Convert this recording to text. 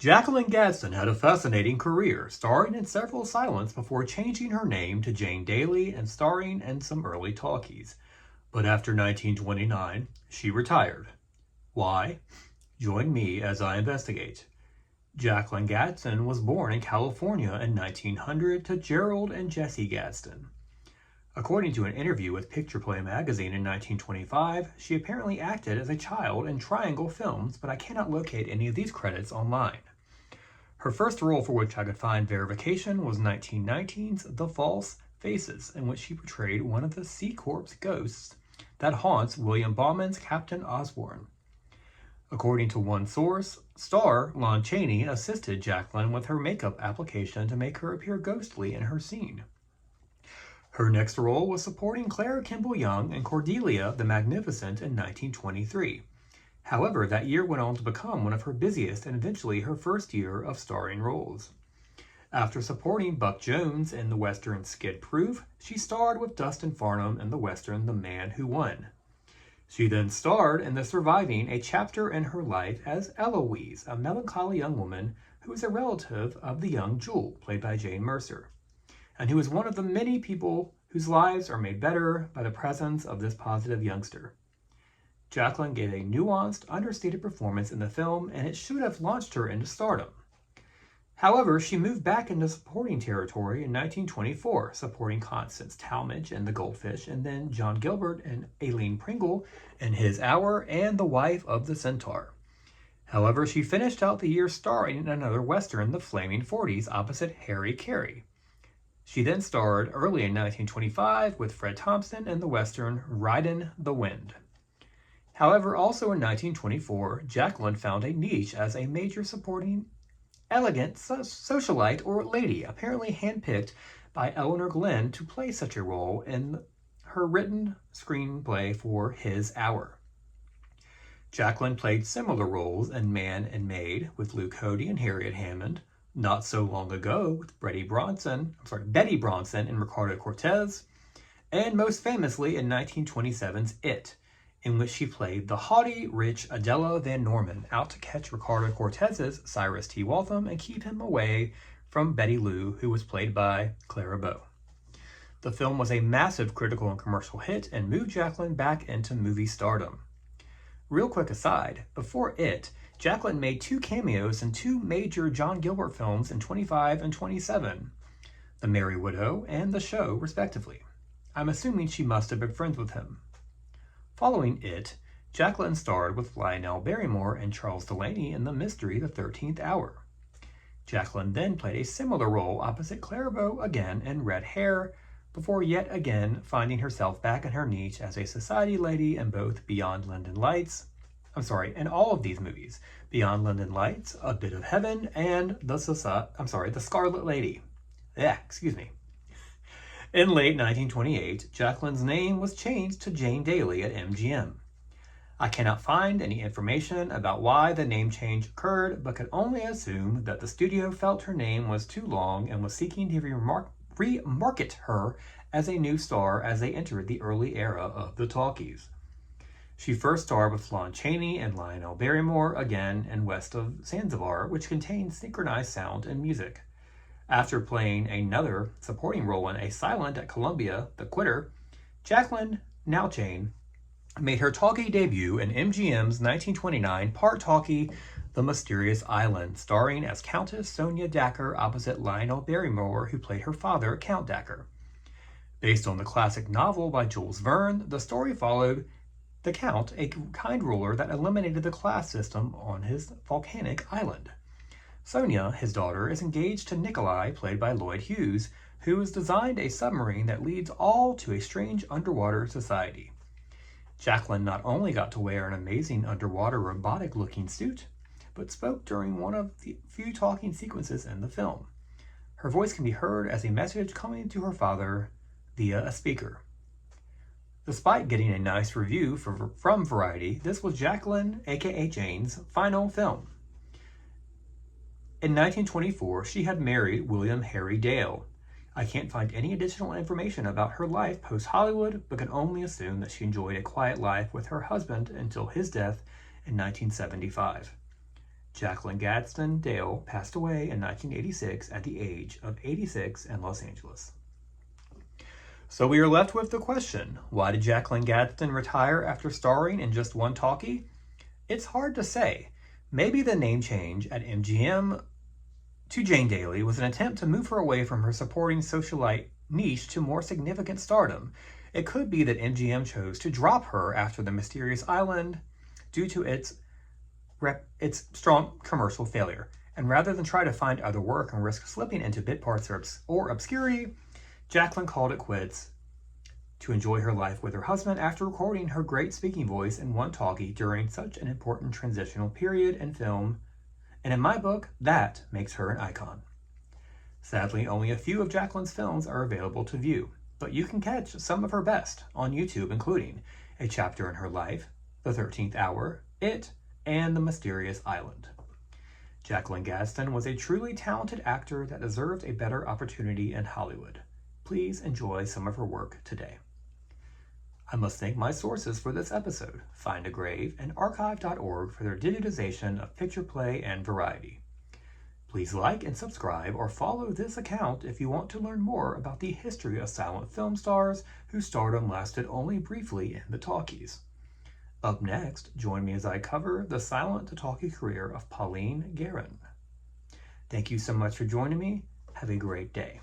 Jacqueline Gadsden had a fascinating career, starring in several silents before changing her name to Jane Daly and starring in some early talkies. But after 1929, she retired. Why? Join me as I investigate. Jacqueline Gadsden was born in California in 1900 to Gerald and Jessie Gadsden. According to an interview with Picture Play magazine in 1925, she apparently acted as a child in Triangle films, but I cannot locate any of these credits online. Her first role for which I could find verification was 1919's The False Faces, in which she portrayed one of the Sea Corps ghosts that haunts William Bauman's Captain Osborne. According to one source, star Lon Chaney assisted Jacqueline with her makeup application to make her appear ghostly in her scene. Her next role was supporting Clara Kimball Young in Cordelia the Magnificent in 1923. However, that year went on to become one of her busiest and eventually her first year of starring roles. After supporting Buck Jones in the western Skid Proof, she starred with Dustin Farnham in the western The Man Who Won. She then starred in the surviving A Chapter in Her Life as Eloise, a melancholy young woman who is a relative of the young Jewel, played by Jane Mercer, and who is one of the many people whose lives are made better by the presence of this positive youngster. Jacqueline gave a nuanced, understated performance in the film, and it should have launched her into stardom. However, she moved back into supporting territory in 1924, supporting Constance Talmadge in The Goldfish, and then John Gilbert and Aileen Pringle in His Hour and The Wife of the Centaur. However, she finished out the year starring in another western, The Flaming Forties, opposite Harry Carey. She then starred early in 1925 with Fred Thompson in the western Ridin' the Wind. However, also in 1924, Jacqueline found a niche as a major supporting elegant socialite or lady, apparently handpicked by Eleanor Glenn to play such a role in her written screenplay for His Hour. Jacqueline played similar roles in Man and Maid with Lou Cody and Harriet Hammond, Not So Long Ago with Betty Bronson and Ricardo Cortez, and most famously in 1927's It, in which she played the haughty, rich Adela Van Norman, out to catch Ricardo Cortez's Cyrus T. Waltham and keep him away from Betty Lou, who was played by Clara Bow. The film was a massive critical and commercial hit and moved Jacqueline back into movie stardom. Real quick aside, before It, Jacqueline made 2 cameos in 2 major John Gilbert films in 25 and 27, The Merry Widow and The Show, respectively. I'm assuming she must have been friends with him. Following It, Jacqueline starred with Lionel Barrymore and Charles Delaney in The Mystery, The 13th Hour. Jacqueline then played a similar role opposite Clara Bow again in Red Hair, before yet again finding herself back in her niche as a society lady in both in all of these movies, Beyond London Lights, A Bit of Heaven, and The Scarlet Lady. In late 1928, Jacqueline's name was changed to Jane Daly at MGM. I cannot find any information about why the name change occurred, but could only assume that the studio felt her name was too long and was seeking to remarket her as a new star as they entered the early era of the talkies. She first starred with Lon Chaney and Lionel Barrymore, again in West of Zanzibar, which contained synchronized sound and music. After playing another supporting role in a silent at Columbia, The Quitter, Jacqueline, now Jane, made her talkie debut in MGM's 1929 part talkie, The Mysterious Island, starring as Countess Sonia Dacker opposite Lionel Barrymore, who played her father, Count Dacker. Based on the classic novel by Jules Verne, the story followed the Count, a kind ruler that eliminated the class system on his volcanic island. Sonia, his daughter, is engaged to Nikolai, played by Lloyd Hughes, who has designed a submarine that leads all to a strange underwater society. Jacqueline not only got to wear an amazing underwater robotic-looking suit, but spoke during one of the few talking sequences in the film. Her voice can be heard as a message coming to her father via a speaker. Despite getting a nice review from Variety, this was Jacqueline, aka Jane's, final film. In 1924, she had married William Harry Dale. I can't find any additional information about her life post-Hollywood, but can only assume that she enjoyed a quiet life with her husband until his death in 1975. Jacqueline Gadsden Dale passed away in 1986 at the age of 86 in Los Angeles. So we are left with the question, why did Jacqueline Gadsden retire after starring in just one talkie? It's hard to say. Maybe the name change at MGM to Jane Daly was an attempt to move her away from her supporting socialite niche to more significant stardom. It could be that MGM chose to drop her after The Mysterious Island due to its strong commercial failure. And rather than try to find other work and risk slipping into bit parts or obscurity, Jacqueline called it quits to enjoy her life with her husband after recording her great speaking voice in one talkie during such an important transitional period in film. And in my book, that makes her an icon. Sadly, only a few of Jacqueline's films are available to view, but you can catch some of her best on YouTube, including A Chapter in Her Life, The 13th Hour, It, and The Mysterious Island. Jacqueline Gadsden was a truly talented actor that deserved a better opportunity in Hollywood. Please enjoy some of her work today. I must thank my sources for this episode, Find a Grave and archive.org, for their digitization of picture play and variety. Please like and subscribe or follow this account if you want to learn more about the history of silent film stars whose stardom lasted only briefly in the talkies. Up next, join me as I cover the silent to talkie career of Pauline Guerin. Thank you so much for joining me. Have a great day.